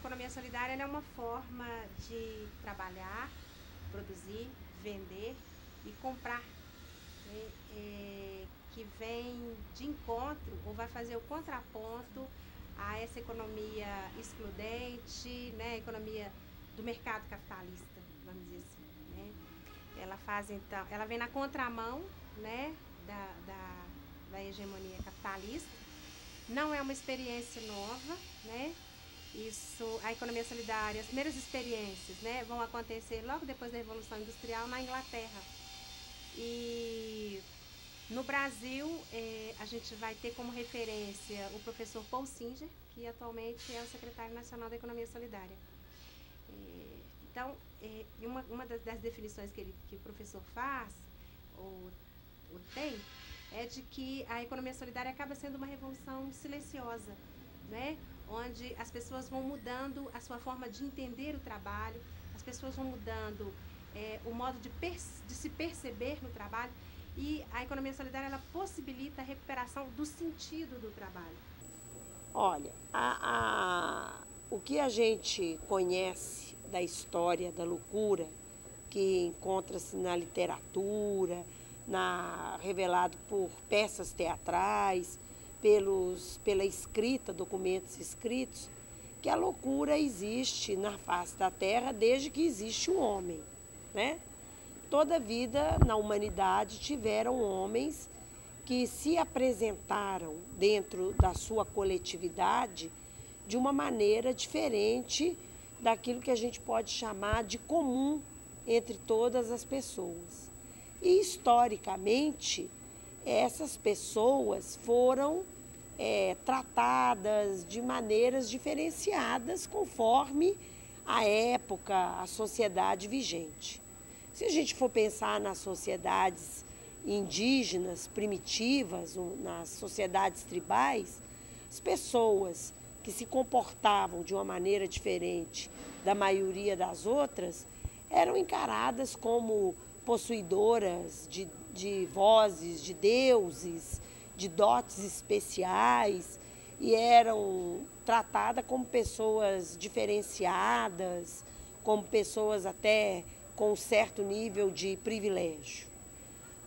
economia solidária é uma forma de trabalhar, produzir, vender e comprar, né, que vem de encontro ou vai fazer o contraponto a essa economia excludente, né, economia do mercado capitalista, vamos dizer assim, né. Ela faz então, ela vem na contramão, né, da hegemonia capitalista. Não é uma experiência nova, né? Isso, a economia solidária, as primeiras experiências, né, vão acontecer logo depois da Revolução Industrial na Inglaterra. E no Brasil, a gente vai ter como referência o professor Paul Singer, que atualmente é o secretário nacional da Economia Solidária. Então, uma das definições que o professor faz, ou tem, é de que a economia solidária acaba sendo uma revolução silenciosa, né? Onde as pessoas vão mudando a sua forma de entender o trabalho, as pessoas vão mudando o modo de se perceber no trabalho, e a economia solidária ela possibilita a recuperação do sentido do trabalho. Olha, o que a gente conhece da história da loucura, que encontra-se na literatura, revelado por peças teatrais, pela escrita, documentos escritos, que a loucura existe na face da Terra desde que existe o homem, né? Toda a vida na humanidade tiveram homens que se apresentaram dentro da sua coletividade de uma maneira diferente daquilo que a gente pode chamar de comum entre todas as pessoas. E, historicamente, essas pessoas foram tratadas de maneiras diferenciadas conforme a época, a sociedade vigente. Se a gente for pensar nas sociedades indígenas, primitivas, nas sociedades tribais, as pessoas que se comportavam de uma maneira diferente da maioria das outras eram encaradas como possuidoras de vozes, de deuses, de dotes especiais, e eram tratadas como pessoas diferenciadas, como pessoas até com um certo nível de privilégio.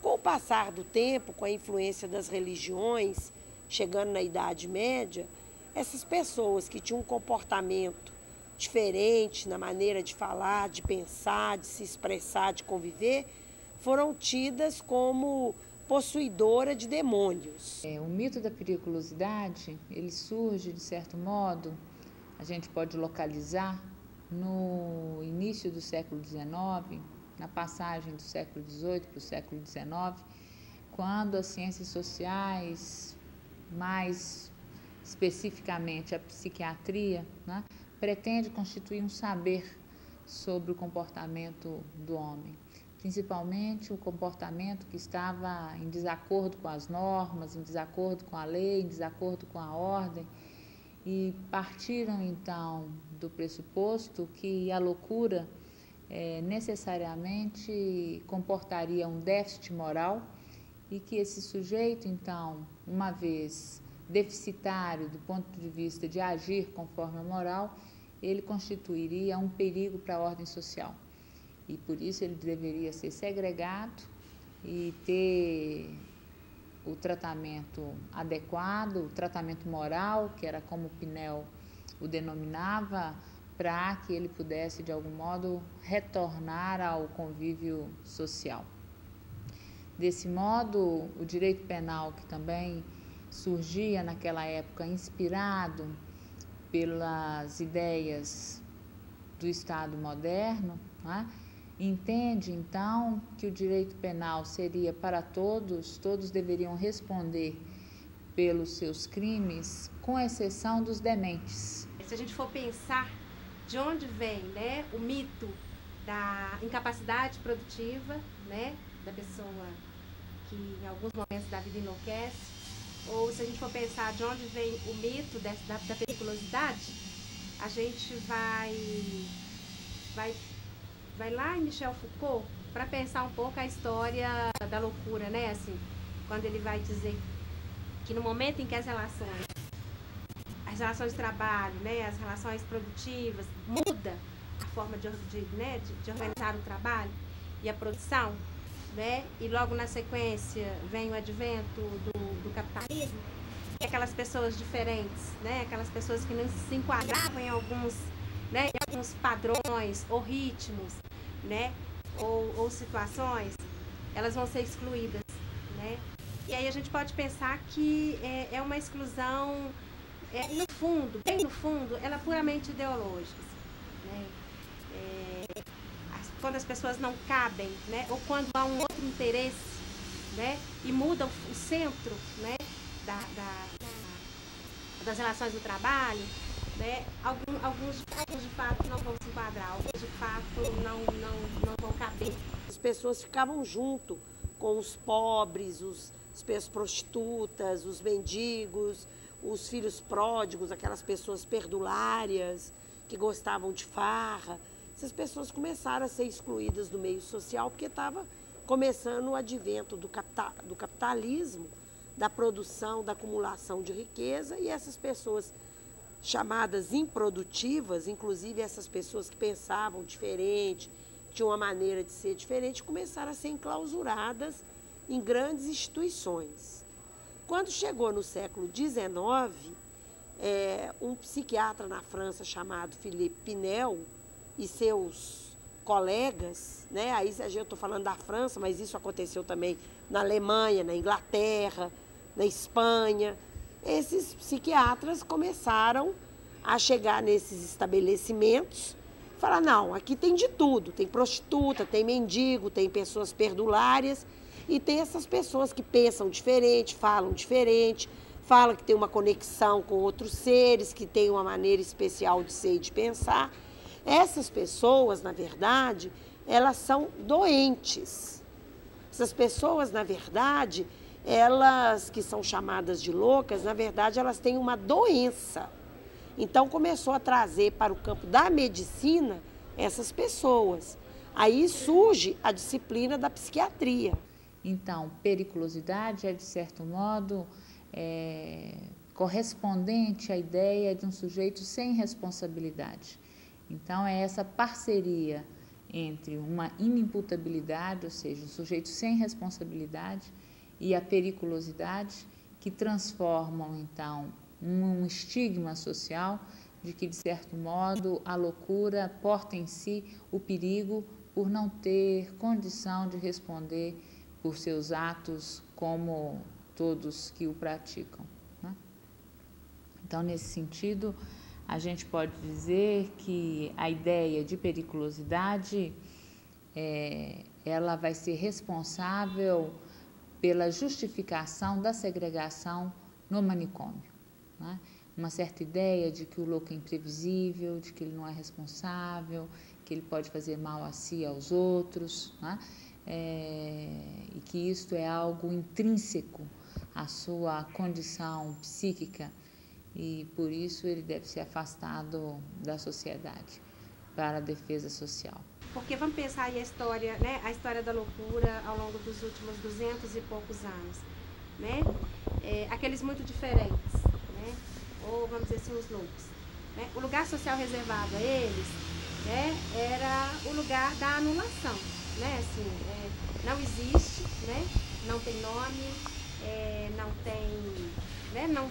Com o passar do tempo, com a influência das religiões, chegando na Idade Média, essas pessoas que tinham um comportamento diferente na maneira de falar, de pensar, de se expressar, de conviver, foram tidas como possuidora de demônios. O mito da periculosidade, ele surge, de certo modo, a gente pode localizar no início do século XIX, na passagem do século XVIII para o século XIX, quando as ciências sociais, mais especificamente a psiquiatria, né, pretende constituir um saber sobre o comportamento do homem, principalmente o comportamento que estava em desacordo com as normas, em desacordo com a lei, em desacordo com a ordem, e partiram então do pressuposto que a loucura necessariamente comportaria um déficit moral e que esse sujeito, então, uma vez deficitário do ponto de vista de agir conforme a moral, ele constituiria um perigo para a ordem social. E por isso ele deveria ser segregado e ter o tratamento adequado, o tratamento moral, que era como Pinel o denominava, para que ele pudesse, de algum modo, retornar ao convívio social. Desse modo, o direito penal, que também surgia naquela época inspirado pelas ideias do Estado moderno, né, entende, então, que o direito penal seria para todos, todos deveriam responder pelos seus crimes, com exceção dos dementes. Se a gente for pensar de onde vem, né, o mito da incapacidade produtiva, né, da pessoa que em alguns momentos da vida enlouquece, ou se a gente for pensar de onde vem o mito da periculosidade, a gente vai lá em Michel Foucault para pensar um pouco a história da loucura, né, assim, quando ele vai dizer que no momento em que as relações, a as relações de trabalho, né, as relações produtivas, muda a forma de organizar o trabalho e a produção, né, e logo na sequência vem o advento do capitalismo, e aquelas pessoas diferentes, né, aquelas pessoas que não se enquadravam em alguns, né, em alguns padrões ou ritmos, né, ou situações, elas vão ser excluídas, né? E aí a gente pode pensar que é uma exclusão, no fundo, bem no fundo, ela é puramente ideológica, né? Quando as pessoas não cabem, né? Ou quando há um outro interesse, né? E muda o centro, né? Das relações do trabalho, né? Alguns de fato não vão se enquadrar, alguns de fato não vão caber. As pessoas ficavam junto com os pobres, as prostitutas, os mendigos, os filhos pródigos, aquelas pessoas perdulárias que gostavam de farra. Essas pessoas começaram a ser excluídas do meio social porque estava começando o advento do capitalismo, da produção, da acumulação de riqueza, e essas pessoas chamadas improdutivas, inclusive essas pessoas que pensavam diferente, tinham uma maneira de ser diferente, começaram a ser enclausuradas em grandes instituições. Quando chegou no século XIX, um psiquiatra na França chamado Philippe Pinel e seus colegas, né, aí eu estou falando da França, mas isso aconteceu também na Alemanha, na Inglaterra, na Espanha. Esses psiquiatras começaram a chegar nesses estabelecimentos, falar, não, aqui tem de tudo, tem prostituta, tem mendigo, tem pessoas perdulárias, e tem essas pessoas que pensam diferente, falam que tem uma conexão com outros seres, que tem uma maneira especial de ser e de pensar. Essas pessoas, na verdade, elas são doentes. Essas pessoas, na verdade, elas que são chamadas de loucas, na verdade, elas têm uma doença. Então, começou a trazer para o campo da medicina essas pessoas. Aí surge a disciplina da psiquiatria. Então, periculosidade é, de certo modo, correspondente à ideia de um sujeito sem responsabilidade. Então, é essa parceria entre uma inimputabilidade, ou seja, um sujeito sem responsabilidade, e a periculosidade, que transformam, então, um estigma social de que, de certo modo, a loucura porta em si o perigo por não ter condição de responder por seus atos como todos que o praticam, né? Então, nesse sentido, a gente pode dizer que a ideia de periculosidade ela vai ser responsável pela justificação da segregação no manicômio, né? Uma certa ideia de que o louco é imprevisível, de que ele não é responsável, que ele pode fazer mal a si e aos outros, né? E que isto é algo intrínseco à sua condição psíquica, e por isso ele deve ser afastado da sociedade para a defesa social. Porque vamos pensar aí a história, né, a história da loucura ao longo dos últimos 200 e poucos anos, né? Aqueles muito diferentes, né? Ou vamos dizer assim, os loucos, né? O lugar social reservado a eles, né, era o lugar da anulação, né? Assim, não existe, né? Não tem nome, não tem, né? Não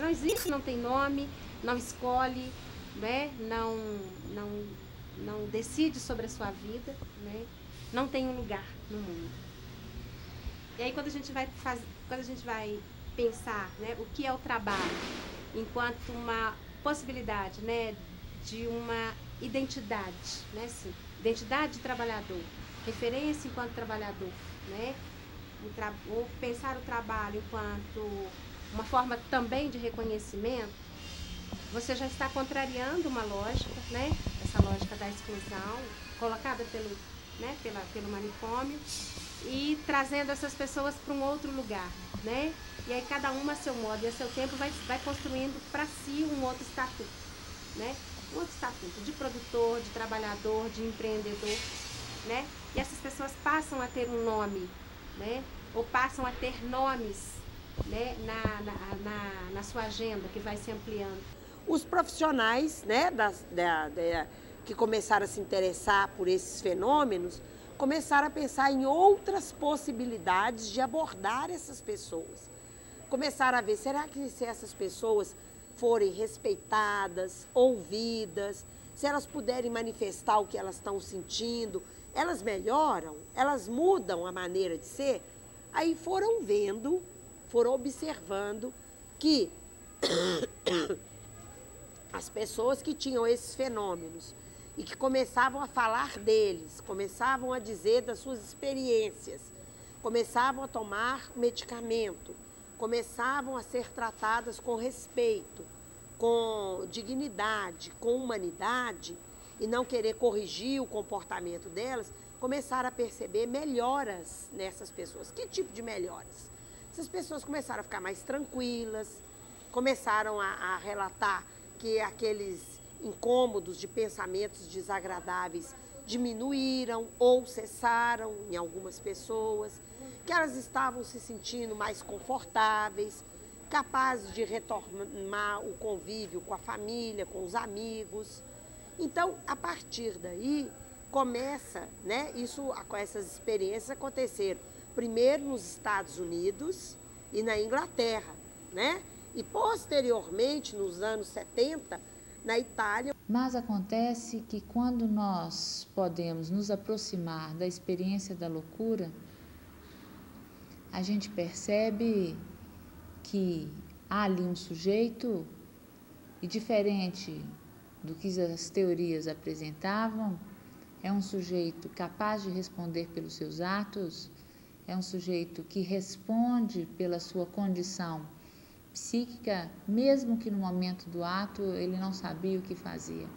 existe, não tem nome, não escolhe, né? Não decide sobre a sua vida, né? Não tem um lugar no mundo. E aí quando a gente vai pensar, né, o que é o trabalho enquanto uma possibilidade, né, de uma identidade, né, assim, identidade de trabalhador, referência enquanto trabalhador, né? Ou pensar o trabalho enquanto uma forma também de reconhecimento, você já está contrariando uma lógica, né? Essa lógica da exclusão, colocada pelo manicômio, e trazendo essas pessoas para um outro lugar, né? E aí cada uma a seu modo e a seu tempo vai construindo para si um outro estatuto, né? Um outro estatuto de produtor, de trabalhador, de empreendedor, né? E essas pessoas passam a ter um nome, né? Ou passam a ter nomes, né? Na sua agenda, que vai se ampliando. os profissionais, né, que começaram a se interessar por esses fenômenos, começaram a pensar em outras possibilidades de abordar essas pessoas. Começaram a ver, será que se essas pessoas forem respeitadas, ouvidas, se elas puderem manifestar o que elas estão sentindo, elas melhoram, elas mudam a maneira de ser? Aí foram vendo, foram observando que as pessoas que tinham esses fenômenos e que começavam a falar deles, começavam a dizer das suas experiências, começavam a tomar medicamento, começavam a ser tratadas com respeito, com dignidade, com humanidade, e não querer corrigir o comportamento delas, começaram a perceber melhoras nessas pessoas. Que tipo de melhoras? Essas pessoas começaram a ficar mais tranquilas, começaram a relatar que aqueles incômodos de pensamentos desagradáveis diminuíram ou cessaram em algumas pessoas, que elas estavam se sentindo mais confortáveis, capazes de retomar o convívio com a família, com os amigos. Então, a partir daí, começa, né, essas experiências aconteceram primeiro nos Estados Unidos e na Inglaterra, né? E posteriormente, nos anos 70, na Itália. Mas acontece que quando nós podemos nos aproximar da experiência da loucura, a gente percebe que há ali um sujeito, e diferente do que as teorias apresentavam, é um sujeito capaz de responder pelos seus atos, é um sujeito que responde pela sua condição psíquica, mesmo que no momento do ato ele não sabia o que fazia,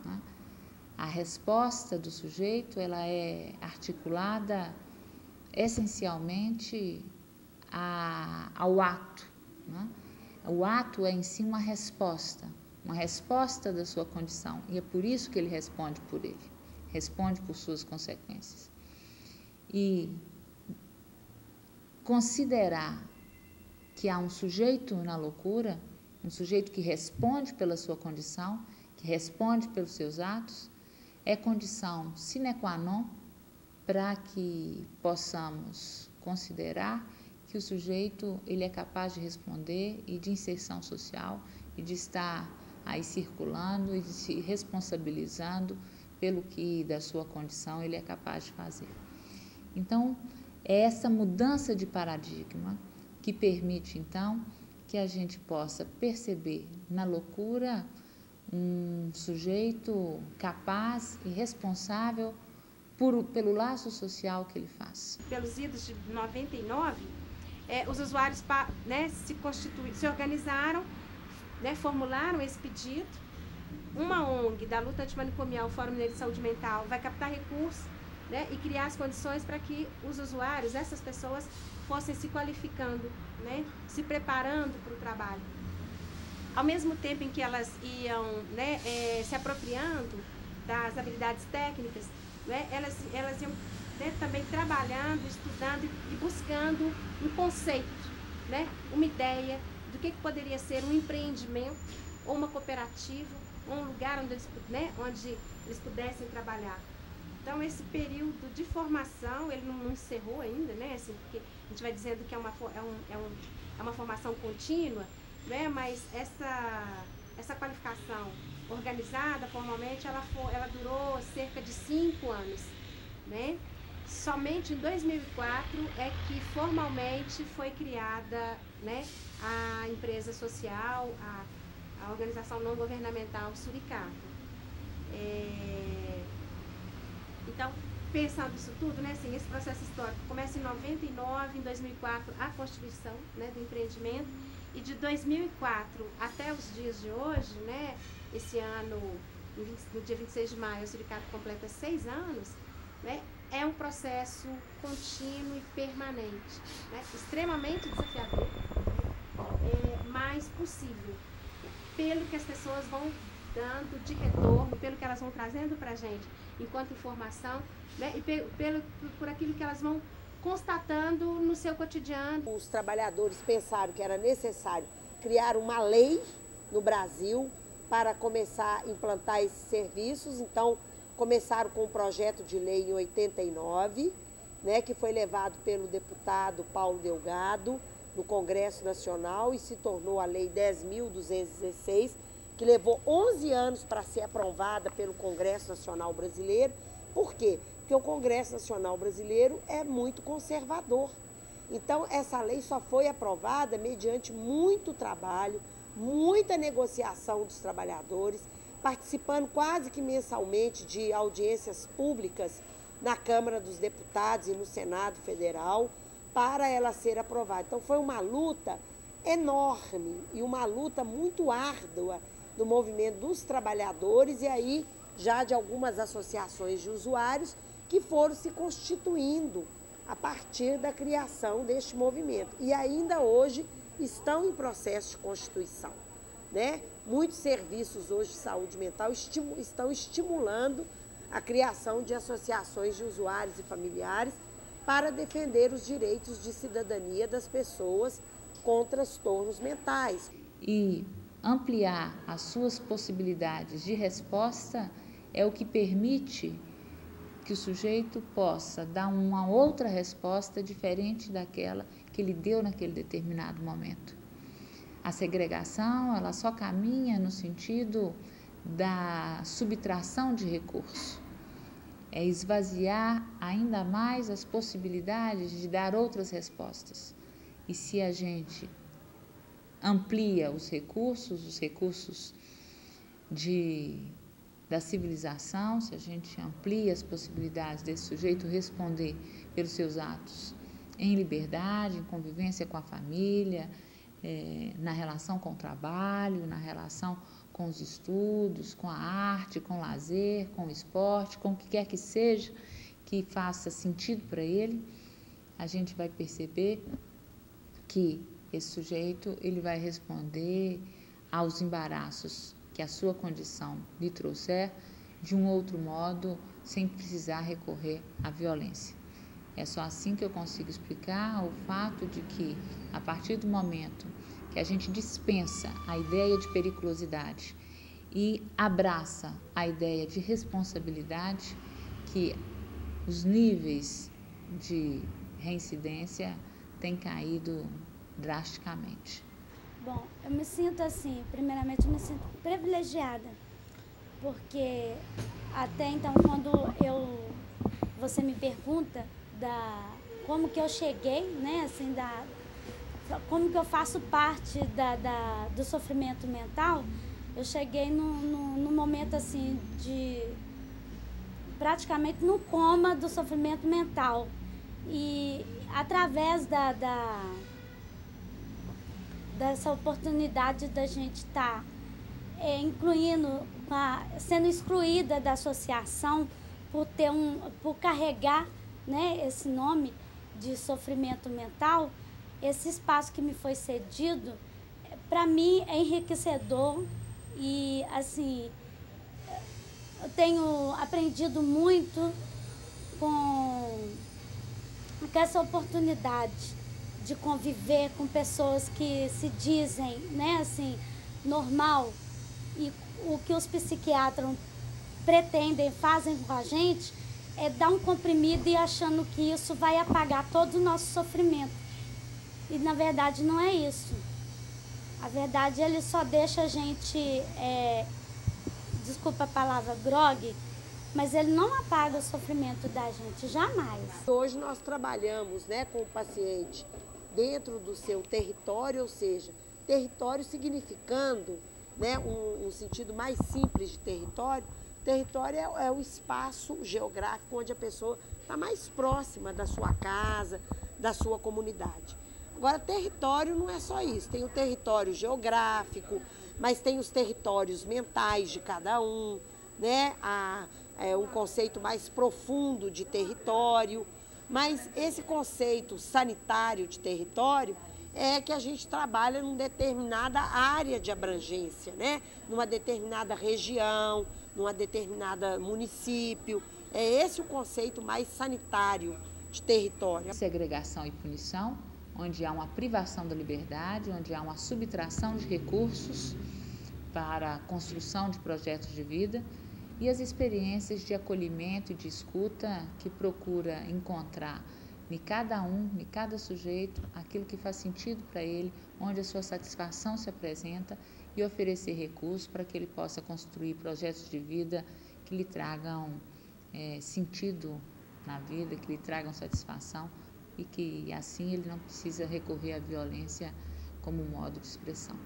né? A resposta do sujeito, ela é articulada essencialmente ao ato, né? O ato é em si uma resposta da sua condição, e é por isso que ele responde por ele, responde por suas consequências. E considerar que há um sujeito na loucura, um sujeito que responde pela sua condição, que responde pelos seus atos, é condição sine qua non para que possamos considerar que o sujeito ele é capaz de responder e de inserção social e de estar aí circulando e de se responsabilizando pelo que da sua condição ele é capaz de fazer. Então, é essa mudança de paradigma que permite, então, que a gente possa perceber na loucura um sujeito capaz e responsável pelo laço social que ele faz. Pelos idos de 99, os usuários, né, se organizaram, né, formularam esse pedido. Uma ONG da luta antimanicomial, o Fórum Mineiro de Saúde Mental, vai captar recursos, né, e criar as condições para que os usuários, essas pessoas, fossem se qualificando, né, se preparando para o trabalho. Ao mesmo tempo em que elas iam, né, se apropriando das habilidades técnicas, né, elas iam, né, também trabalhando, estudando e buscando um conceito, né, uma ideia do que poderia ser um empreendimento ou uma cooperativa, ou um lugar onde eles pudessem trabalhar. Então, esse período de formação, ele não encerrou ainda, né? Assim, porque a gente vai dizendo que é uma formação contínua, né? Mas essa qualificação organizada, formalmente, ela durou cerca de 5 anos, né? Somente em 2004 é que formalmente foi criada, né, a empresa social, a organização não governamental Suricato. Então, pensando isso tudo, né, assim, esse processo histórico começa em 99, em 2004, a constituição, né, do empreendimento, e de 2004 até os dias de hoje, né, esse ano, no dia 26 de maio, o Suricato completa 6 anos, né, é um processo contínuo e permanente, né, extremamente desafiador, mas possível, pelo que as pessoas vão dando de retorno, pelo que elas vão trazendo para a gente enquanto informação, né, e por aquilo que elas vão constatando no seu cotidiano. Os trabalhadores pensaram que era necessário criar uma lei no Brasil para começar a implantar esses serviços. Então, começaram com o projeto de lei em 89, né, que foi levado pelo deputado Paulo Delgado no Congresso Nacional e se tornou a Lei 10.216, que levou 11 anos para ser aprovada pelo Congresso Nacional Brasileiro. Por quê? Porque o Congresso Nacional Brasileiro é muito conservador. Então, essa lei só foi aprovada mediante muito trabalho, muita negociação dos trabalhadores, participando quase que mensalmente de audiências públicas na Câmara dos Deputados e no Senado Federal, para ela ser aprovada. Então, foi uma luta enorme e uma luta muito árdua do movimento dos trabalhadores e aí já de algumas associações de usuários que foram se constituindo a partir da criação deste movimento. E ainda hoje estão em processo de constituição, né? Muitos serviços hoje de saúde mental estão estimulando a criação de associações de usuários e familiares para defender os direitos de cidadania das pessoas com transtornos mentais. E ampliar as suas possibilidades de resposta é o que permite que o sujeito possa dar uma outra resposta diferente daquela que ele deu naquele determinado momento. A segregação, ela só caminha no sentido da subtração de recursos. É esvaziar ainda mais as possibilidades de dar outras respostas. E se a gente amplia os recursos da civilização, se a gente amplia as possibilidades desse sujeito responder pelos seus atos em liberdade, em convivência com a família, na relação com o trabalho, na relação com os estudos, com a arte, com o lazer, com o esporte, com o que quer que seja que faça sentido para ele, a gente vai perceber que esse sujeito ele vai responder aos embaraços que a sua condição lhe trouxer de um outro modo, sem precisar recorrer à violência. É só assim que eu consigo explicar o fato de que, a partir do momento que a gente dispensa a ideia de periculosidade e abraça a ideia de responsabilidade, que os níveis de reincidência têm caído drasticamente. Bom, eu me sinto assim, primeiramente eu me sinto privilegiada, porque até então quando você me pergunta como que eu cheguei, né, assim, como que eu faço parte do sofrimento mental, eu cheguei num momento assim praticamente no coma do sofrimento mental. E através dessa oportunidade da gente estar sendo excluída da associação por carregar, né, esse nome de sofrimento mental, esse espaço que me foi cedido, para mim é enriquecedor e, assim, eu tenho aprendido muito com essa oportunidade de conviver com pessoas que se dizem, né, assim, normal, e o que os psiquiatras pretendem, fazem com a gente, é dar um comprimido e achando que isso vai apagar todo o nosso sofrimento. E na verdade não é isso. A verdade, ele só deixa a gente, desculpa a palavra, grogue, mas ele não apaga o sofrimento da gente, jamais. Hoje nós trabalhamos, né, com o paciente dentro do seu território, ou seja, território significando, né, um sentido mais simples de território. Território é o espaço geográfico onde a pessoa está mais próxima da sua casa, da sua comunidade. Agora, território não é só isso, tem o território geográfico, mas tem os territórios mentais de cada um, né? Um conceito mais profundo de território, mas esse conceito sanitário de território é que a gente trabalha numa determinada área de abrangência, né? Numa determinada região, numa determinada município. É esse o conceito mais sanitário de território. Segregação e punição, onde há uma privação da liberdade, onde há uma subtração de recursos, para a construção de projetos de vida e as experiências de acolhimento e de escuta que procura encontrar em cada sujeito, aquilo que faz sentido para ele, onde a sua satisfação se apresenta e oferecer recursos para que ele possa construir projetos de vida que lhe tragam sentido na vida, que lhe tragam satisfação e que assim ele não precisa recorrer à violência como modo de expressão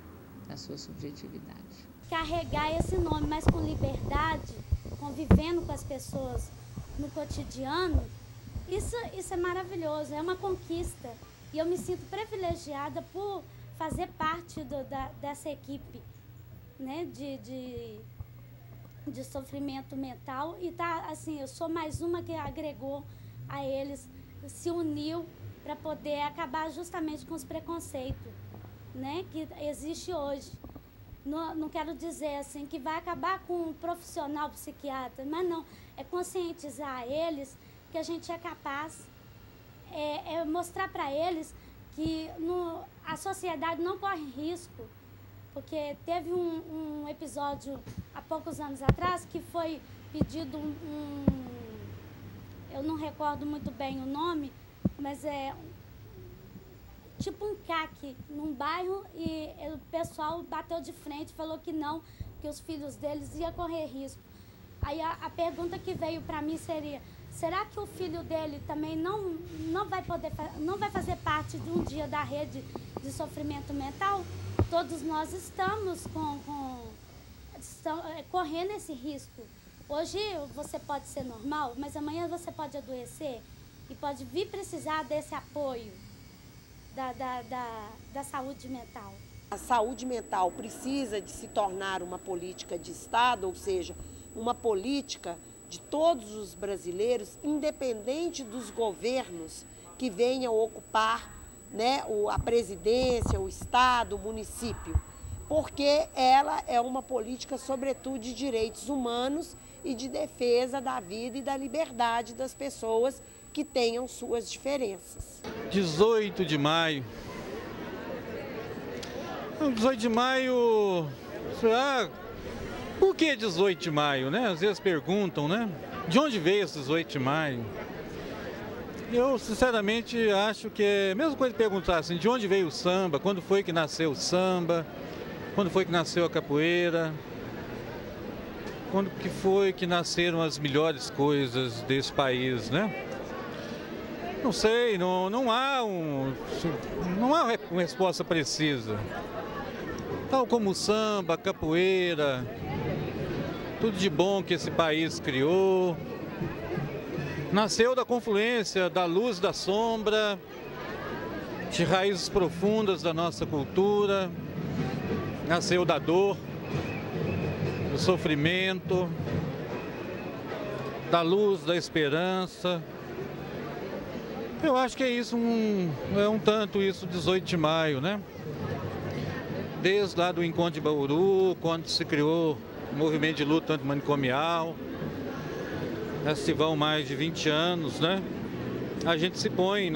da sua subjetividade. Carregar esse nome, mas com liberdade, convivendo com as pessoas no cotidiano, isso é maravilhoso, é uma conquista. E eu me sinto privilegiada por fazer parte dessa equipe, né, de sofrimento mental. E assim, eu sou mais uma que agregou a eles, se uniu para poder acabar justamente com os preconceitos, né, que existe hoje. Não quero dizer assim que vai acabar com um profissional psiquiatra, mas não, é conscientizar eles que a gente é capaz, mostrar para eles que a sociedade não corre risco, porque teve um episódio há poucos anos atrás que foi pedido eu não recordo muito bem o nome, mas é tipo um CAC num bairro e o pessoal bateu de frente, falou que não, que os filhos deles iam correr risco. Aí a pergunta que veio para mim seria: será que o filho dele também não vai fazer parte de um dia da rede de sofrimento mental? Todos nós estamos correndo esse risco. Hoje você pode ser normal, mas amanhã você pode adoecer e pode vir precisar desse apoio da saúde mental. A saúde mental precisa de se tornar uma política de Estado, ou seja, uma política de todos os brasileiros, independente dos governos que venham ocupar, né, a presidência, o Estado, o município, porque ela é uma política, sobretudo, de direitos humanos e de defesa da vida e da liberdade das pessoas que tenham suas diferenças. 18 de maio. 18 de maio... por que 18 de maio, né? Às vezes perguntam, né? De onde veio esse 18 de maio? Eu, sinceramente, acho que é a mesma coisa de perguntar assim, de onde veio o samba, quando foi que nasceu o samba, quando foi que nasceu a capoeira, quando que foi que nasceram as melhores coisas desse país, né? Não sei, não há uma resposta precisa. Tal como o samba, a capoeira, tudo de bom que esse país criou, nasceu da confluência da luz, da sombra, de raízes profundas da nossa cultura, nasceu da dor, do sofrimento, da luz, da esperança. Eu acho que é isso, um tanto isso, 18 de maio, né? Desde lá do encontro de Bauru, quando se criou o movimento de luta antimanicomial, já se vão mais de 20 anos, né? A gente se põe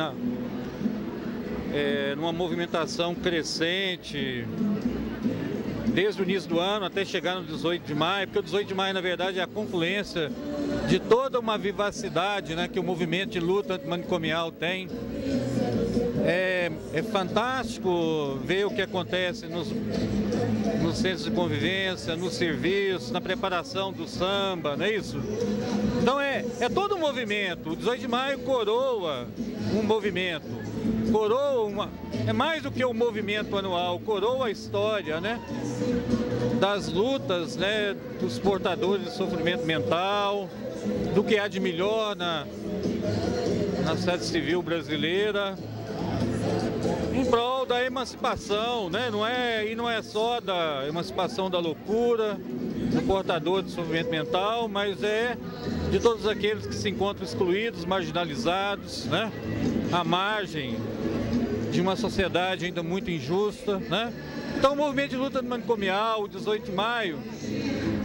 numa movimentação crescente, desde o início do ano até chegar no 18 de maio, porque o 18 de maio, na verdade, é a confluência de toda uma vivacidade, né, que o movimento de luta antimanicomial tem. É fantástico ver o que acontece nos centros de convivência, nos serviços, na preparação do samba, não é isso? Então é todo um movimento. O 18 de maio coroa um movimento, é mais do que um movimento anual, coroa a história, né, das lutas, né, dos portadores de sofrimento mental, do que há de melhor na sociedade civil brasileira, em prol da emancipação, né? Não é só da emancipação da loucura, do portador de sofrimento mental, mas é de todos aqueles que se encontram excluídos, marginalizados, né? À margem de uma sociedade ainda muito injusta, né? Então o movimento de luta antimanicomial, o 18 de maio,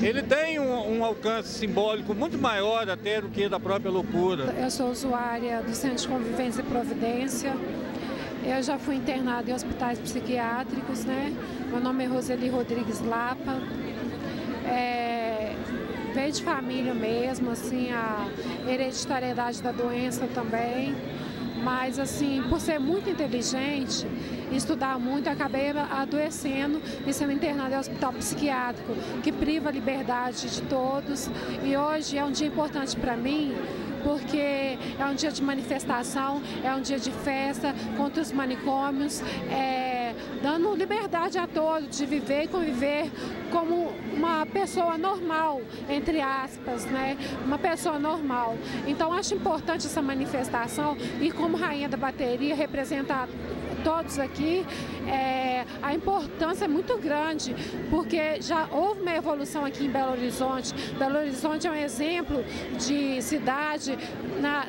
ele tem um alcance simbólico muito maior até do que da própria loucura. Eu sou usuária do Centro de Convivência e Providência. Eu já fui internada em hospitais psiquiátricos, né? Meu nome é Roseli Rodrigues Lapa. Veio de família mesmo, assim, a hereditariedade da doença também. Mas, assim, por ser muito inteligente, estudar muito, acabei adoecendo e sendo internada em hospital psiquiátrico, que priva a liberdade de todos. E hoje é um dia importante para mim, porque é um dia de manifestação, é um dia de festa contra os manicômios, dando liberdade a todos de viver e conviver como uma pessoa normal, entre aspas, né? Uma pessoa normal. Então, acho importante essa manifestação e, como rainha da bateria, representar todos aqui, a importância é muito grande, porque já houve uma evolução aqui em Belo Horizonte. Belo Horizonte é um exemplo de cidade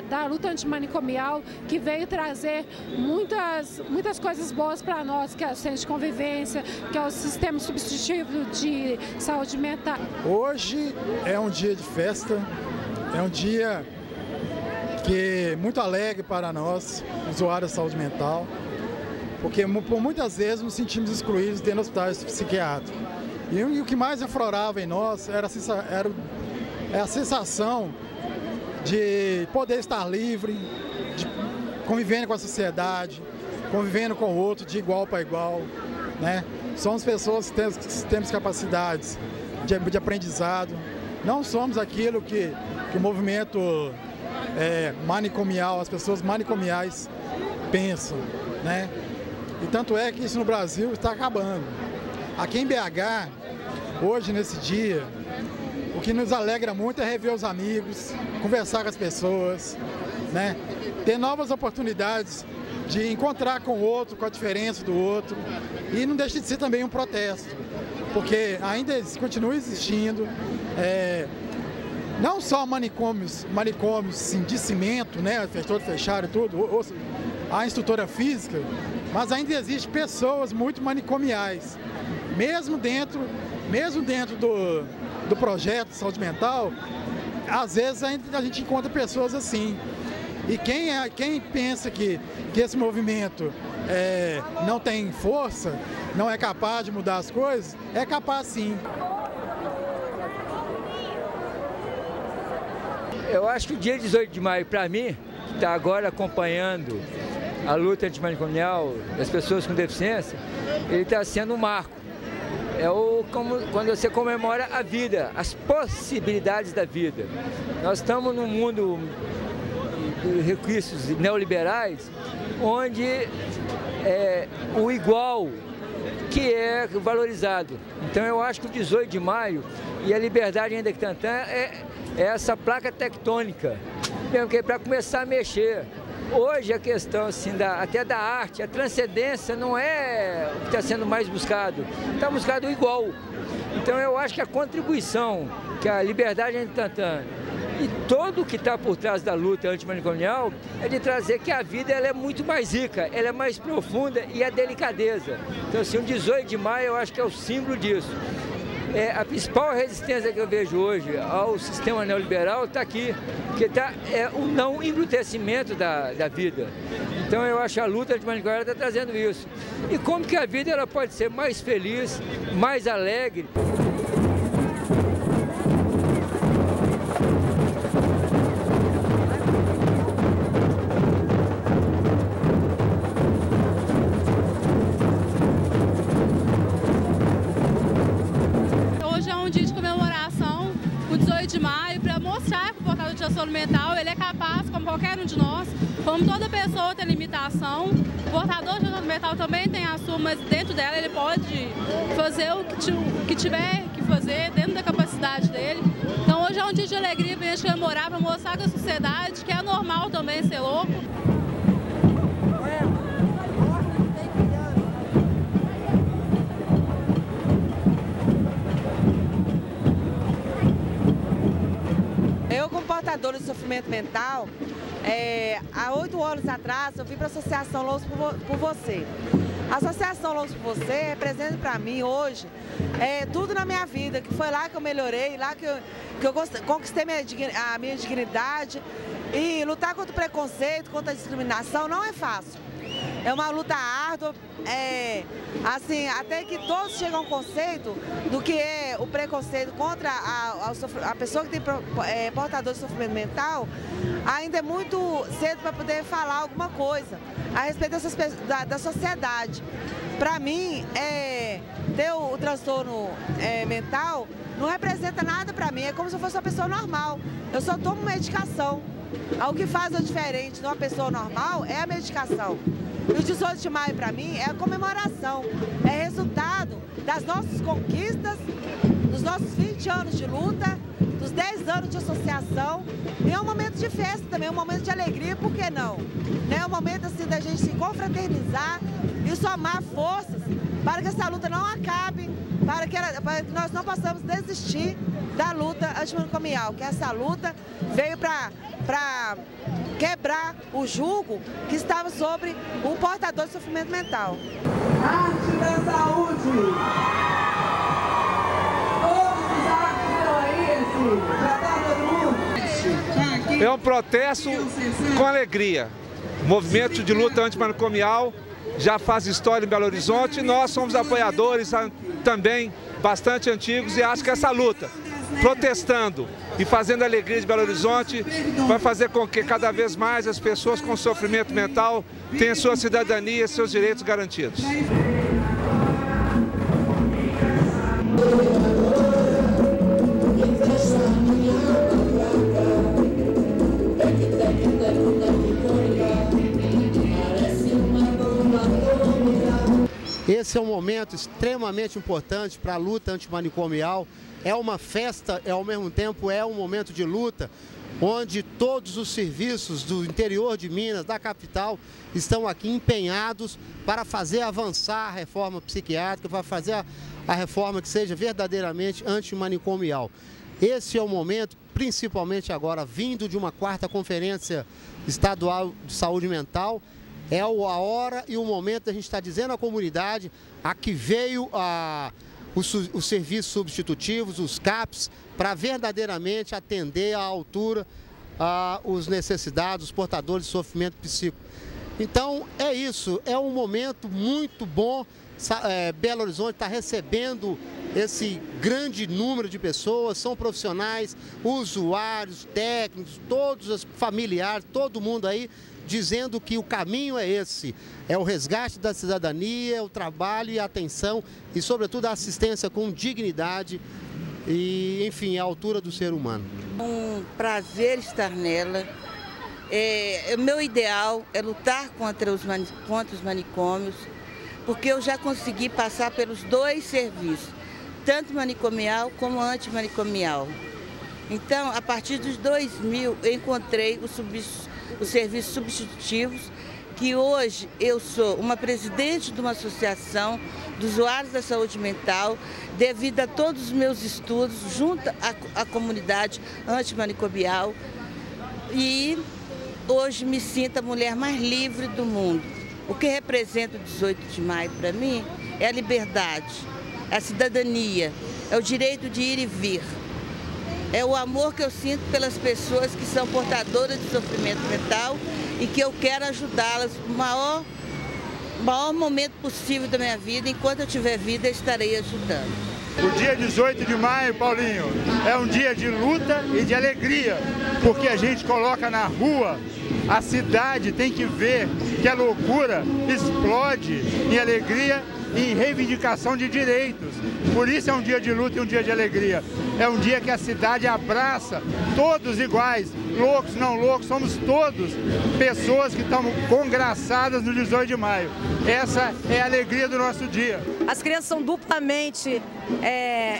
da luta antimanicomial, que veio trazer muitas coisas boas para nós, que é o centro de convivência, que é o sistema substitutivo de saúde mental. Hoje é um dia de festa, é um dia que é muito alegre para nós, usuários de saúde mental, porque por muitas vezes nos sentimos excluídos dentro dos hospitais psiquiátricos. E o que mais aflorava em nós era a sensação de poder estar livre, convivendo com a sociedade, convivendo com o outro de igual para igual, né? Somos pessoas que temos capacidades de aprendizado, não somos aquilo que o movimento manicomial, as pessoas manicomiais pensam, né? E tanto é que isso no Brasil está acabando. Aqui em BH, hoje, nesse dia, o que nos alegra muito é rever os amigos, conversar com as pessoas, né? Ter novas oportunidades de encontrar com o outro, com a diferença do outro. E não deixa de ser também um protesto, porque ainda continua existindo, não só manicômios sim, de cimento, né? Todo fechado e tudo, a estrutura física, mas ainda existem pessoas muito manicomiais. Mesmo dentro do projeto de saúde mental, às vezes ainda a gente encontra pessoas assim. E quem pensa que esse movimento não tem força, não é capaz de mudar as coisas, é capaz sim. Eu acho que o dia 18 de maio, para mim, que está agora acompanhando a luta antimanicomial das pessoas com deficiência, ele está sendo um marco. Quando você comemora a vida, as possibilidades da vida. Nós estamos num mundo de recursos neoliberais, onde o igual que é valorizado. Então eu acho que o 18 de maio e a liberdade ainda que tantã é essa placa tectônica, mesmo que é para começar a mexer. Hoje a questão assim, até da arte, a transcendência não é o que está sendo mais buscado, está buscado o igual. Então eu acho que a contribuição que a liberdade ainda tantã e todo o que está por trás da luta antimanicomial é de trazer que a vida ela é muito mais rica, ela é mais profunda e a delicadeza. Então assim, o 18 de maio eu acho que é o símbolo disso. A principal resistência que eu vejo hoje ao sistema neoliberal está aqui, que é o não embrutecimento da vida. Então eu acho que a luta antimanicomial está trazendo isso. E como que a vida ela pode ser mais feliz, mais alegre. De maio, para mostrar que o portador de transtorno mental ele é capaz, como qualquer um de nós, como toda pessoa tem limitação, o portador de transtorno mental também tem a sua, mas dentro dela ele pode fazer o que tiver que fazer dentro da capacidade dele. Então hoje é um dia de alegria para a gente comemorar, para mostrar para a sociedade que é normal também ser louco. Portadores de sofrimento mental, há 8 anos atrás eu vim para a Associação Loucos por Você. A Associação Loucos por Você representa para mim hoje tudo na minha vida, que foi lá que eu melhorei, lá que eu conquistei a minha dignidade. E lutar contra o preconceito, contra a discriminação não é fácil. é uma luta árdua, assim, até que todos chegam ao conceito do que é o preconceito contra a pessoa que tem portador de sofrimento mental, ainda é muito cedo para poder falar alguma coisa a respeito da sociedade. Para mim, ter o transtorno mental não representa nada para mim, é como se eu fosse uma pessoa normal. Eu só tomo medicação. O que faz a diferença de uma pessoa normal é a medicação. E o 18 de maio, para mim, é a comemoração, é resultado das nossas conquistas, dos nossos 20 anos de luta, dos 10 anos de associação. E é um momento de festa também, é um momento de alegria, por que não? É um momento assim da gente se confraternizar e somar forças para que essa luta não acabe, para que nós não possamos desistir da luta antimanicomial, que essa luta veio para quebrar o jugo que estava sobre o portador de sofrimento mental. Arte da saúde! Todos os artes estão aí, já está todo mundo? É um protesto com alegria. O movimento de luta antimanicomial já faz história em Belo Horizonte e nós somos apoiadores também bastante antigos e acho que essa luta, protestando e fazendo a alegria de Belo Horizonte, vai fazer com que cada vez mais as pessoas com sofrimento mental tenham sua cidadania e seus direitos garantidos. Esse é um momento extremamente importante para a luta antimanicomial. É uma festa, ao mesmo tempo é um momento de luta, onde todos os serviços do interior de Minas, da capital, estão aqui empenhados para fazer avançar a reforma psiquiátrica, para fazer a reforma que seja verdadeiramente antimanicomial. Esse é o momento, principalmente agora, vindo de uma 4ª Conferência Estadual de Saúde Mental, é a hora e o momento da gente estar dizendo à comunidade a que veio os serviços substitutivos, os CAPs, para verdadeiramente atender à altura os necessitados, os portadores de sofrimento psíquico. Então é isso, é um momento muito bom. Belo Horizonte está recebendo esse grande número de pessoas, são profissionais, usuários, técnicos, todos os familiares, todo mundo aí, dizendo que o caminho é esse, é o resgate da cidadania, o trabalho e a atenção e, sobretudo, a assistência com dignidade e, enfim, a altura do ser humano. Um prazer estar nela. O meu ideal é lutar contra os manicômios, porque eu já consegui passar pelos 2 serviços, tanto manicomial como antimanicomial. Então, a partir dos 2000, eu encontrei os serviços substitutivos, que hoje eu sou uma presidente de uma associação de usuários da saúde mental, devido a todos os meus estudos junto à comunidade antimanicomial, e hoje me sinto a mulher mais livre do mundo. O que representa o 18 de maio para mim é a liberdade, é a cidadania, é o direito de ir e vir. É o amor que eu sinto pelas pessoas que são portadoras de sofrimento mental e que eu quero ajudá-las no maior momento possível da minha vida. Enquanto eu tiver vida, eu estarei ajudando. O dia 18 de maio, Paulinho, é um dia de luta e de alegria, porque a gente coloca na rua, a cidade tem que ver que a loucura explode em alegria e em reivindicação de direitos. Por isso é um dia de luta e um dia de alegria. É um dia que a cidade abraça todos iguais, loucos, não loucos, somos todos pessoas que estão congraçadas no 18 de maio. Essa é a alegria do nosso dia. As crianças são duplamente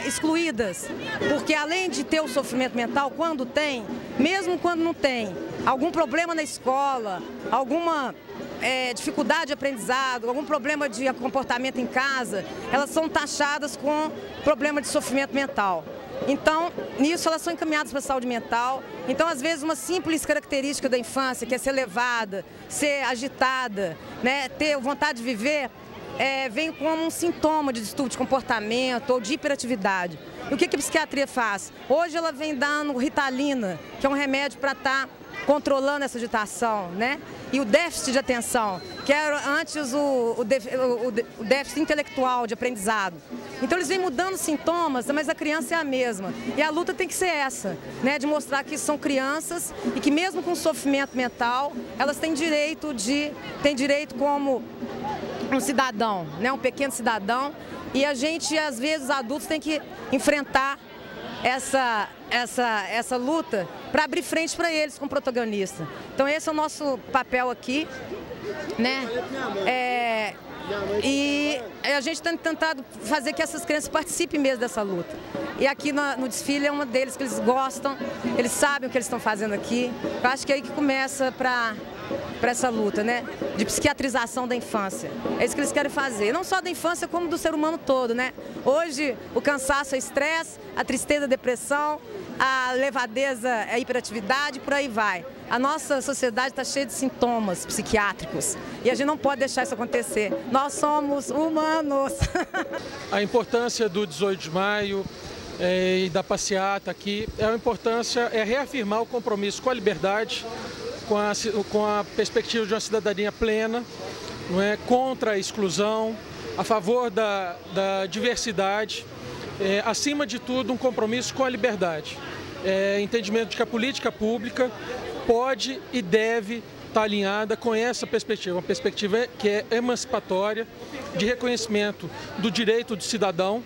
excluídas, porque além de ter o sofrimento mental, quando tem, mesmo quando não tem, algum problema na escola, alguma dificuldade de aprendizado, algum problema de comportamento em casa, elas são taxadas com problema de sofrimento mental. Então, nisso elas são encaminhadas para a saúde mental. Então, às vezes, uma simples característica da infância, que é ser levada, ser agitada, né, ter vontade de viver, vem como um sintoma de distúrbio de comportamento ou de hiperatividade. E o que a psiquiatria faz? Hoje ela vem dando Ritalina, que é um remédio para estar controlando essa agitação, né? E o déficit de atenção, que era antes o déficit intelectual de aprendizado. Então eles vêm mudando sintomas, mas a criança é a mesma. E a luta tem que ser essa, né? De mostrar que são crianças e que mesmo com sofrimento mental, elas têm direito como um cidadão, né? Um pequeno cidadão. E a gente, às vezes, adultos, tem que enfrentar essa luta para abrir frente para eles como protagonista. Então esse é o nosso papel aqui, né? E a gente tem tentado fazer que essas crianças participem mesmo dessa luta. E aqui no desfile é uma deles que eles gostam, eles sabem o que eles estão fazendo aqui. Eu acho que é aí que começa para essa luta, né? De psiquiatrização da infância. É isso que eles querem fazer, não só da infância, como do ser humano todo, né? Hoje, o cansaço é estresse, a tristeza, a depressão, a levadeza, a hiperatividade, por aí vai. A nossa sociedade está cheia de sintomas psiquiátricos e a gente não pode deixar isso acontecer. Nós somos humanos. A importância do 18 de maio e da passeata aqui, a importância é reafirmar o compromisso com a liberdade, com a perspectiva de uma cidadania plena, não é? Contra a exclusão, a favor da diversidade, acima de tudo um compromisso com a liberdade. Entendimento de que a política pública pode e deve estar alinhada com essa perspectiva, uma perspectiva que é emancipatória, de reconhecimento do direito do cidadão,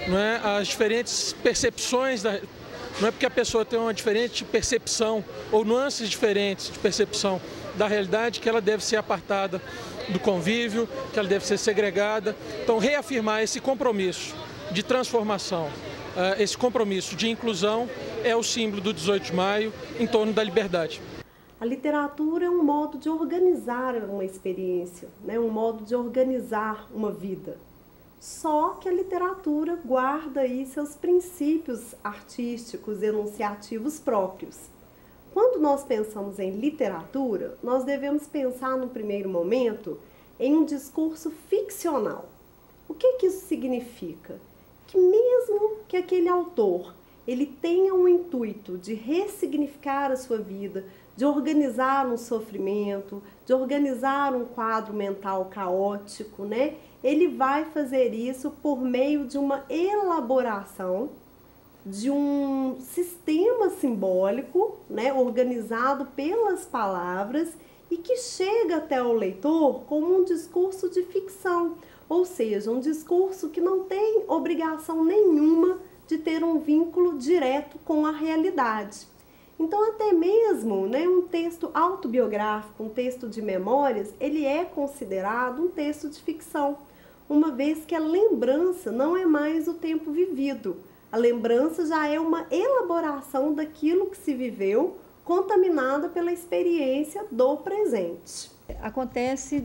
não é? As diferentes percepções não é porque a pessoa tem uma diferente percepção ou nuances diferentes de percepção da realidade que ela deve ser apartada do convívio, que ela deve ser segregada. Então, reafirmar esse compromisso de transformação, esse compromisso de inclusão é o símbolo do 18 de maio em torno da liberdade. A literatura é um modo de organizar uma experiência, né? Um modo de organizar uma vida. Só que a literatura guarda aí seus princípios artísticos, enunciativos próprios. Quando nós pensamos em literatura, nós devemos pensar no primeiro momento em um discurso ficcional. O que isso significa? Que mesmo que aquele autor ele tenha um intuito de ressignificar a sua vida, de organizar um sofrimento, de organizar um quadro mental caótico, né? Ele vai fazer isso por meio de uma elaboração de um sistema simbólico, né, organizado pelas palavras e que chega até o leitor como um discurso de ficção, ou seja, um discurso que não tem obrigação nenhuma de ter um vínculo direto com a realidade. Então, até mesmo, né, um texto autobiográfico, um texto de memórias, ele é considerado um texto de ficção, uma vez que a lembrança não é mais o tempo vivido. A lembrança já é uma elaboração daquilo que se viveu, contaminada pela experiência do presente. Acontece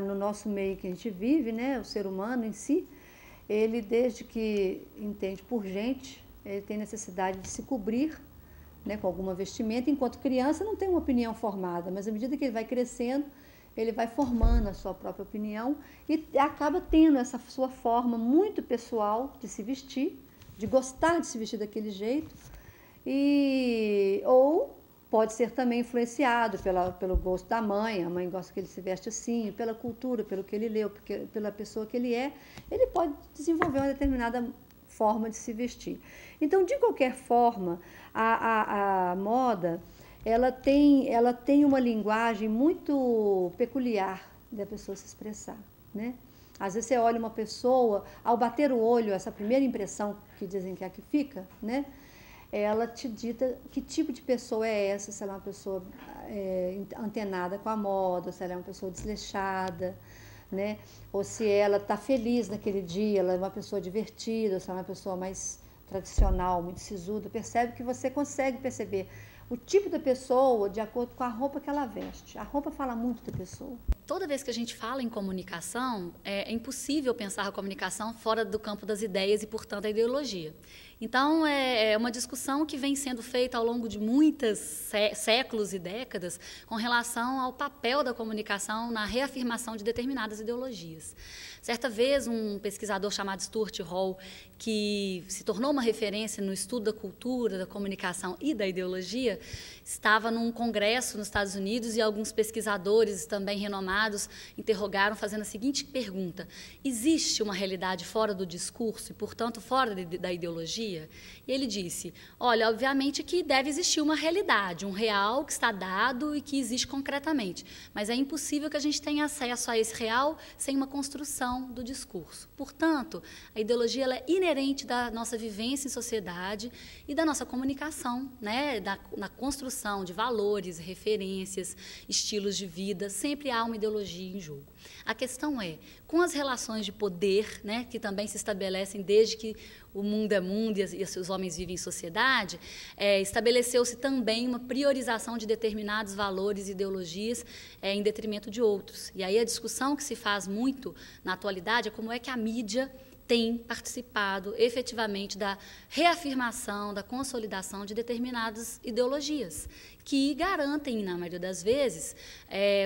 no nosso meio que a gente vive, né, o ser humano em si, ele desde que entende por gente, ele tem necessidade de se cobrir, né, com alguma vestimenta. Enquanto criança não tem uma opinião formada, mas à medida que ele vai crescendo, ele vai formando a sua própria opinião e acaba tendo essa sua forma muito pessoal de se vestir, de gostar de se vestir daquele jeito, ou pode ser também influenciado pelo gosto da mãe. A mãe gosta que ele se veste assim, pela cultura, pelo que ele leu, pela pessoa que ele é, ele pode desenvolver uma determinada forma de se vestir. Então, de qualquer forma, a moda ela tem uma linguagem muito peculiar da pessoa se expressar, né? Às vezes você olha uma pessoa, ao bater o olho, essa primeira impressão que dizem que é a que fica, né? Ela te dita que tipo de pessoa é essa, se ela é uma pessoa antenada com a moda, se ela é uma pessoa desleixada, né? Ou se ela está feliz naquele dia, ela é uma pessoa divertida, ou se ela é uma pessoa mais tradicional, muito sisuda. Percebe que você consegue perceber o tipo da pessoa de acordo com a roupa que ela veste. A roupa fala muito da pessoa. toda vez que a gente fala em comunicação, é impossível pensar a comunicação fora do campo das ideias e, portanto, da ideologia. Então, é uma discussão que vem sendo feita ao longo de muitos séculos e décadas com relação ao papel da comunicação na reafirmação de determinadas ideologias. Certa vez, um pesquisador chamado Stuart Hall, que se tornou uma referência no estudo da cultura, da comunicação e da ideologia, estava num congresso nos Estados Unidos e alguns pesquisadores também renomados interrogaram, fazendo a seguinte pergunta: existe uma realidade fora do discurso e, portanto, fora da ideologia? E ele disse: olha, obviamente que deve existir uma realidade, um real que está dado e que existe concretamente, mas é impossível que a gente tenha acesso a esse real sem uma construção do discurso. Portanto, a ideologia ela é inerente da nossa vivência em sociedade e da nossa comunicação, né? Na construção de valores, referências, estilos de vida, sempre há uma ideologia em jogo. A questão é, com as relações de poder, né, que também se estabelecem desde que o mundo é mundo e os homens vivem em sociedade, estabeleceu-se também uma priorização de determinados valores e ideologias em detrimento de outros. E aí a discussão que se faz muito na atualidade é como é que a mídia tem participado efetivamente da reafirmação, da consolidação de determinadas ideologias, que garantem, na maioria das vezes,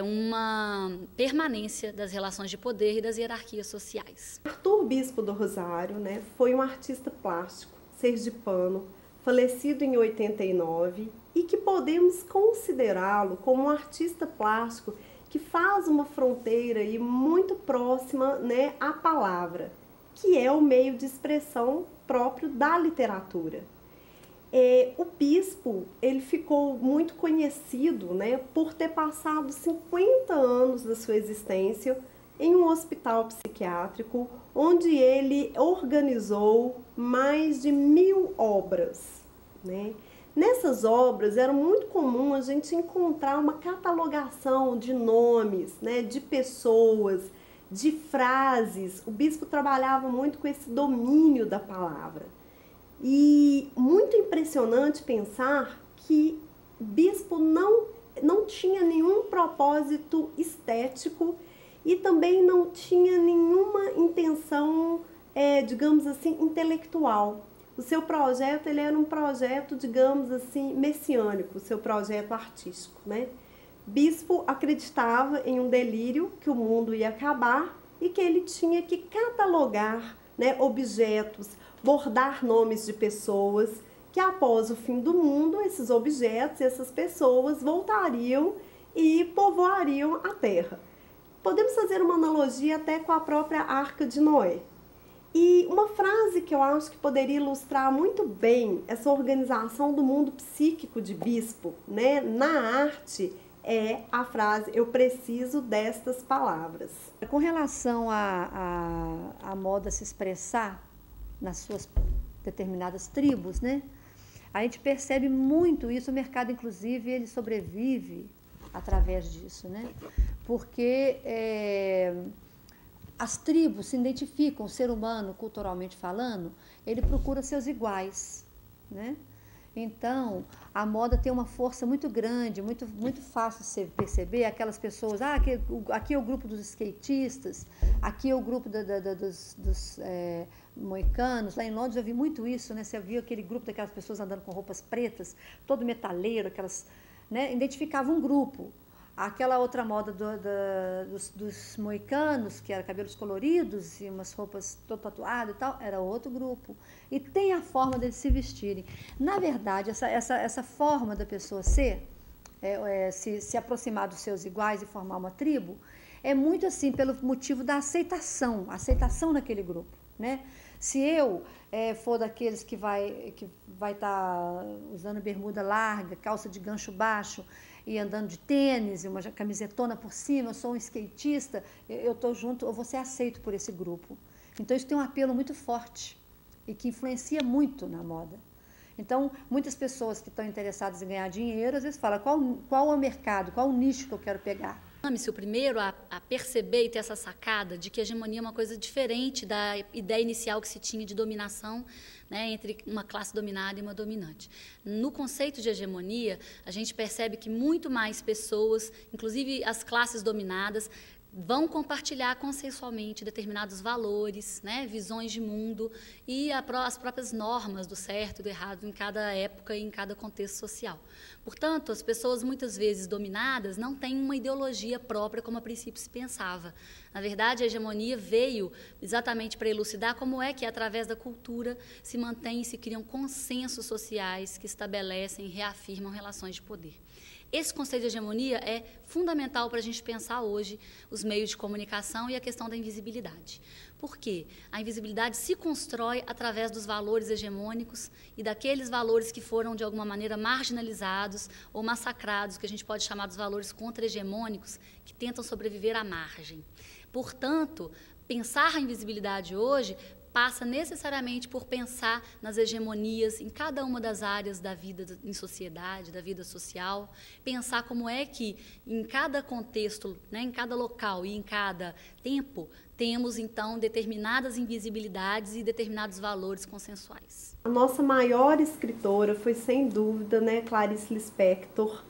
uma permanência das relações de poder e das hierarquias sociais. Arthur Bispo do Rosário, né, foi um artista plástico, sergipano, falecido em 89, e que podemos considerá-lo como um artista plástico que faz uma fronteira aí muito próxima, né, à palavra, que é o meio de expressão próprio da literatura. O Bispo, ele ficou muito conhecido, né, por ter passado 50 anos da sua existência em um hospital psiquiátrico, onde ele organizou mais de 1000 obras, né? Nessas obras, era muito comum a gente encontrar uma catalogação de nomes, né, de pessoas, de frases. O Bispo trabalhava muito com esse domínio da palavra. E muito impressionante pensar que Bispo não tinha nenhum propósito estético e também não tinha nenhuma intenção, digamos assim, intelectual. O seu projeto ele era um projeto, digamos assim, messiânico, o seu projeto artístico, né? Bispo acreditava em um delírio, que o mundo ia acabar e que ele tinha que catalogar, né, objetos, bordar nomes de pessoas, que após o fim do mundo, esses objetos, essas pessoas voltariam e povoariam a Terra. Podemos fazer uma analogia até com a própria Arca de Noé. E uma frase que eu acho que poderia ilustrar muito bem essa organização do mundo psíquico de Bispo, né, na arte, é a frase: eu preciso destas palavras. Com relação à moda se expressar nas suas determinadas tribos, né, a gente percebe muito isso. O mercado, inclusive, ele sobrevive através disso, né, porque as tribos se identificam, o ser humano, culturalmente falando, ele procura seus iguais, né? Então, a moda tem uma força muito grande, muito fácil de você perceber. Aquelas pessoas, aqui é o grupo dos skatistas, aqui é o grupo dos moicanos. Lá em Londres eu vi muito isso, né? Você viu aquele grupo daquelas pessoas andando com roupas pretas, todo metaleiro, aquelas, né? Identificava um grupo. Aquela outra moda dos moicanos, que era cabelos coloridos e umas roupas todo tatuado e tal, era outro grupo. E tem a forma deles se vestirem. Na verdade, essa forma da pessoa se aproximar dos seus iguais e formar uma tribo, é muito assim pelo motivo da aceitação naquele grupo, né? Se eu for daqueles que vai estar usando bermuda larga, calça de gancho baixo, e andando de tênis e uma camisetona por cima, eu sou um skatista, eu estou junto, eu vou ser aceito por esse grupo. Então, isso tem um apelo muito forte e que influencia muito na moda. Então, muitas pessoas que estão interessadas em ganhar dinheiro, às vezes falam, qual é o mercado, qual é o nicho que eu quero pegar? O primeiro a perceber e ter essa sacada de que a hegemonia é uma coisa diferente da ideia inicial que se tinha de dominação, né, entre uma classe dominada e uma dominante. No conceito de hegemonia, a gente percebe que muito mais pessoas, inclusive as classes dominadas, vão compartilhar consensualmente determinados valores, né, visões de mundo e as próprias normas do certo e do errado em cada época e em cada contexto social. Portanto, as pessoas muitas vezes dominadas não têm uma ideologia própria como a princípio se pensava. Na verdade, a hegemonia veio exatamente para elucidar como é que, através da cultura, se mantém e se criam consensos sociais que estabelecem e reafirmam relações de poder. Esse conceito de hegemonia é fundamental para a gente pensar hoje os meios de comunicação e a questão da invisibilidade. Por quê? A invisibilidade se constrói através dos valores hegemônicos e daqueles valores que foram, de alguma maneira, marginalizados ou massacrados, que a gente pode chamar dos valores contra-hegemônicos, que tentam sobreviver à margem. Portanto, pensar a invisibilidade hoje passa necessariamente por pensar nas hegemonias em cada uma das áreas da vida em sociedade, da vida social, pensar como é que em cada contexto, né, em cada local e em cada tempo, temos então determinadas invisibilidades e determinados valores consensuais. A nossa maior escritora foi, sem dúvida, né, Clarice Lispector,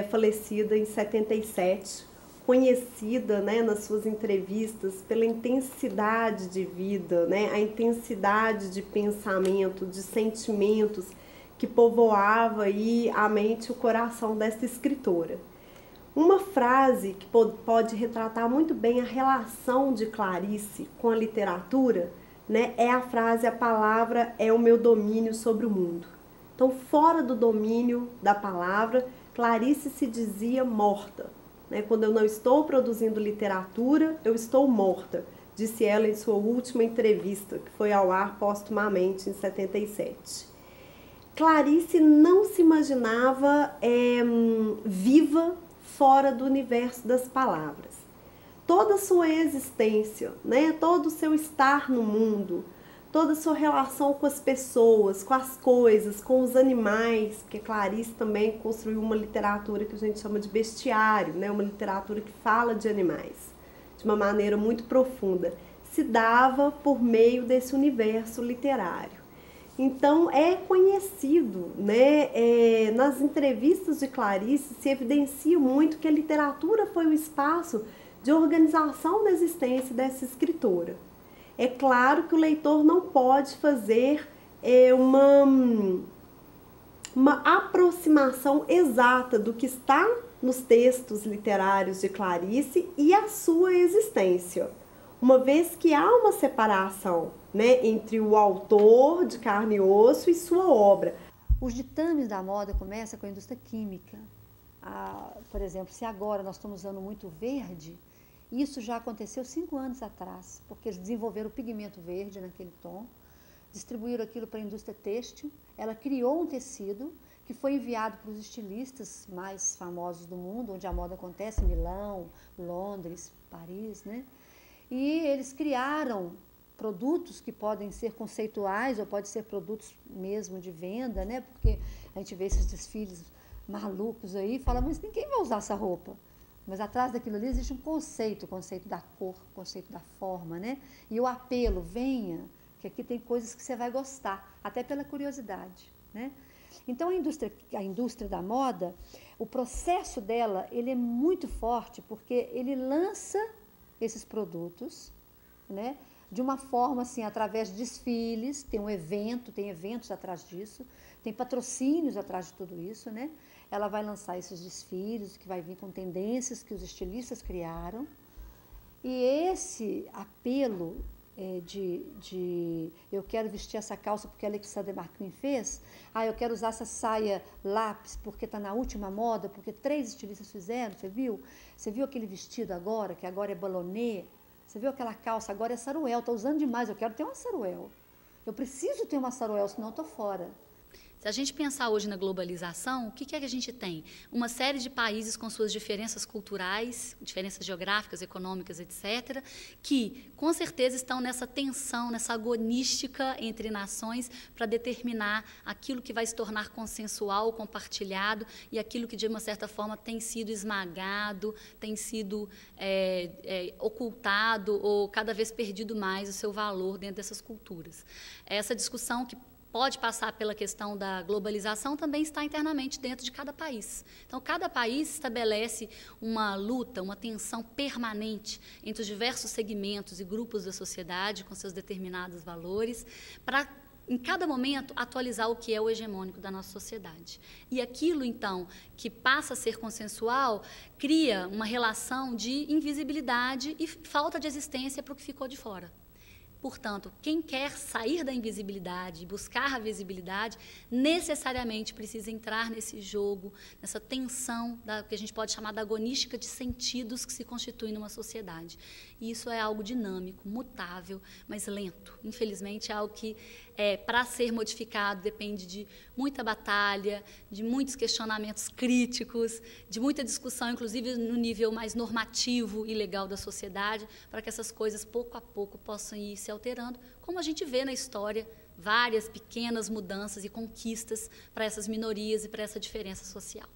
falecida em 77, conhecida, né, nas suas entrevistas pela intensidade de vida, né, a intensidade de pensamento, de sentimentos que povoava aí a mente e o coração dessa escritora. Uma frase que pode retratar muito bem a relação de Clarice com a literatura, né, é a frase: a palavra é o meu domínio sobre o mundo. Então, fora do domínio da palavra, Clarice se dizia morta. Quando eu não estou produzindo literatura, eu estou morta, disse ela em sua última entrevista, que foi ao ar póstumamente em 77. Clarice não se imaginava viva fora do universo das palavras. Toda a sua existência, né, todo o seu estar no mundo, toda a sua relação com as pessoas, com as coisas, com os animais, porque Clarice também construiu uma literatura que a gente chama de bestiário, né? Uma literatura que fala de animais de uma maneira muito profunda, se dava por meio desse universo literário. Então, é conhecido, né? Nas entrevistas de Clarice se evidencia muito que a literatura foi o espaço de organização da existência dessa escritora. É claro que o leitor não pode fazer uma aproximação exata do que está nos textos literários de Clarice e a sua existência, uma vez que há uma separação, né, entre o autor de carne e osso e sua obra. Os ditames da moda começam com a indústria química. Por exemplo, se agora nós estamos usando muito verde, isso já aconteceu 5 anos atrás, porque eles desenvolveram o pigmento verde naquele tom, distribuíram aquilo para a indústria têxtil, ela criou um tecido que foi enviado para os estilistas mais famosos do mundo, onde a moda acontece, Milão, Londres, Paris, né? E eles criaram produtos que podem ser conceituais ou podem ser produtos mesmo de venda, né? Porque a gente vê esses desfiles malucos aí e fala, mas ninguém vai usar essa roupa. Mas atrás daquilo ali existe um conceito, o conceito da cor, o conceito da forma, né? E o apelo, venha, que aqui tem coisas que você vai gostar, até pela curiosidade, né? Então, a indústria da moda, o processo dela, ele é muito forte, porque ele lança esses produtos, né? De uma forma, assim, através de desfiles, tem eventos atrás disso, tem patrocínios atrás de tudo isso, né? Ela vai lançar esses desfiles, que vai vir com tendências que os estilistas criaram. E esse apelo eu quero vestir essa calça porque a Alexandre McQueen fez, eu quero usar essa saia lápis porque está na última moda, porque 3 estilistas fizeram, você viu? Você viu aquele vestido agora, que agora é ballonê? Você viu aquela calça, agora é saruel, estou usando demais, eu quero ter uma saruel. Eu preciso ter uma saruel, senão eu estou fora. Se a gente pensar hoje na globalização, o que é que a gente tem? Uma série de países com suas diferenças culturais, diferenças geográficas, econômicas, etc., que, com certeza, estão nessa tensão, nessa agonística entre nações para determinar aquilo que vai se tornar consensual, compartilhado, e aquilo que, de uma certa forma, tem sido esmagado, tem sido ocultado ou cada vez perdido mais o seu valor dentro dessas culturas. Essa discussão que pode passar pela questão da globalização também está internamente dentro de cada país. Então, cada país estabelece uma luta, uma tensão permanente entre os diversos segmentos e grupos da sociedade com seus determinados valores para, em cada momento, atualizar o que é o hegemônico da nossa sociedade. E aquilo, então, que passa a ser consensual, cria uma relação de invisibilidade e falta de existência para o que ficou de fora. Portanto, quem quer sair da invisibilidade e buscar a visibilidade, necessariamente precisa entrar nesse jogo, nessa tensão que a gente pode chamar da agonística de sentidos que se constitui numa sociedade. E isso é algo dinâmico, mutável, mas lento. Infelizmente, é algo que, para ser modificado, depende de muita batalha, de muitos questionamentos críticos, de muita discussão, inclusive no nível mais normativo e legal da sociedade, para que essas coisas, pouco a pouco, possam ir se alterando, como a gente vê na história, várias pequenas mudanças e conquistas para essas minorias e para essa diferença social.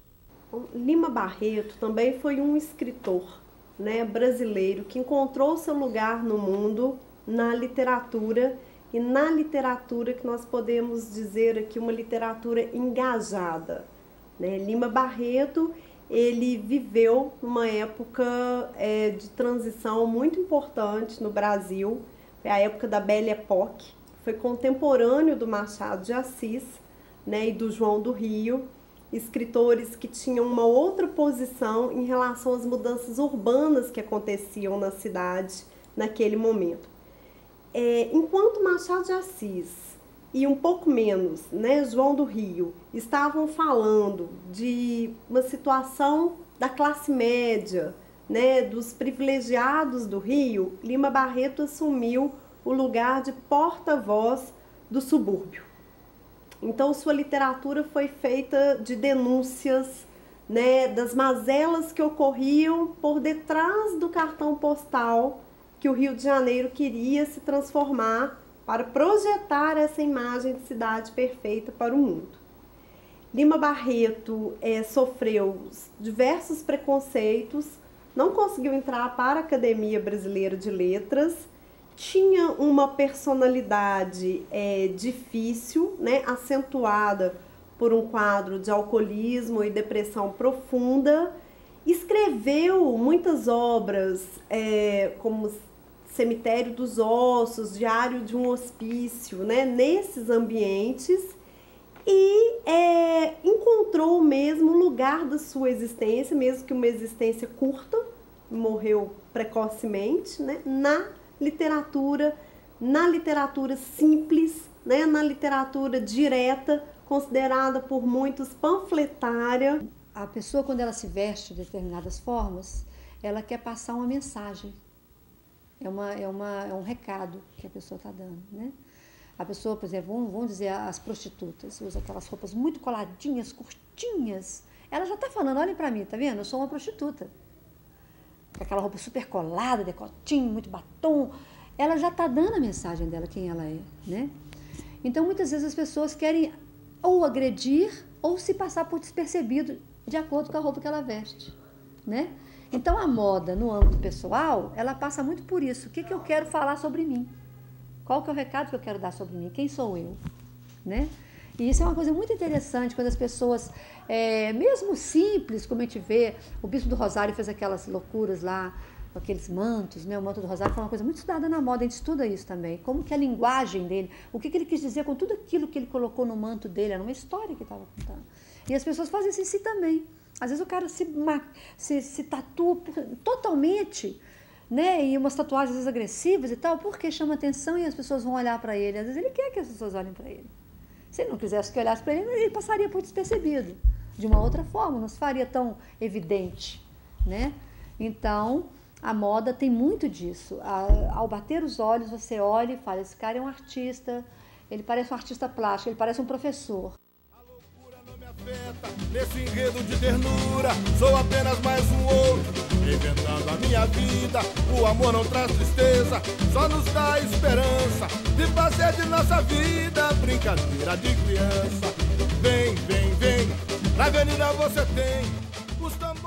Lima Barreto também foi um escritor, né, brasileiro que encontrou seu lugar no mundo, na literatura, e na literatura que nós podemos dizer aqui uma literatura engajada, né? Lima Barreto, ele viveu numa época de transição muito importante no Brasil, é a época da Belle Époque, foi contemporâneo do Machado de Assis, né, e do João do Rio, escritores que tinham uma outra posição em relação às mudanças urbanas que aconteciam na cidade naquele momento. Enquanto Machado de Assis e um pouco menos, né, João do Rio, estavam falando de uma situação da classe média, né, dos privilegiados do Rio, Lima Barreto assumiu o lugar de porta-voz do subúrbio. Então, sua literatura foi feita de denúncias, né, das mazelas que ocorriam por detrás do cartão postal que o Rio de Janeiro queria se transformar para projetar essa imagem de cidade perfeita para o mundo. Lima Barreto sofreu diversos preconceitos, não conseguiu entrar para a Academia Brasileira de Letras, tinha uma personalidade difícil, né, acentuada por um quadro de alcoolismo e depressão profunda. Escreveu muitas obras, como Cemitério dos Ossos, Diário de um Hospício, né, nesses ambientes, e encontrou mesmo o lugar da sua existência, mesmo que uma existência curta, morreu precocemente, né, na literatura simples, né, na literatura direta, considerada por muitos panfletária. A pessoa, quando ela se veste de determinadas formas, ela quer passar uma mensagem. É um recado que a pessoa está dando, né? A pessoa, por exemplo, vamos dizer, as prostitutas, usa aquelas roupas muito coladinhas, curtinhas. Ela já está falando, olhem para mim, tá vendo? Eu sou uma prostituta. Com aquela roupa super colada, decotinho, muito batom. Ela já está dando a mensagem dela, quem ela é, né? Então, muitas vezes as pessoas querem ou agredir ou se passar por despercebido de acordo com a roupa que ela veste, né? Então, a moda, no âmbito pessoal, ela passa muito por isso. O que eu quero falar sobre mim? Qual que é o recado que eu quero dar sobre mim? Quem sou eu? Né? E isso é uma coisa muito interessante, quando as pessoas, mesmo simples, como a gente vê, o Bispo do Rosário fez aquelas loucuras lá, com aqueles mantos, né? O manto do Rosário foi uma coisa muito estudada na moda, a gente estuda isso também. Como que a linguagem dele, o que ele quis dizer com tudo aquilo que ele colocou no manto dele, era uma história que estava contando. E as pessoas fazem isso em si também. Às vezes o cara se tatua totalmente, né? E umas tatuagens às vezes agressivas e tal, porque chama atenção e as pessoas vão olhar para ele. Às vezes ele quer que as pessoas olhem para ele. Se ele não quisesse que olhasse para ele, ele passaria por despercebido. De uma outra forma, não se faria tão evidente, né? Então, a moda tem muito disso. Ao bater os olhos, você olha e fala, esse cara é um artista, ele parece um artista plástico, ele parece um professor. Nesse enredo de ternura, sou apenas mais um outro, inventando a minha vida. O amor não traz tristeza, só nos dá esperança de fazer de nossa vida brincadeira de criança. Vem, vem, vem, na avenida você tem os tambores.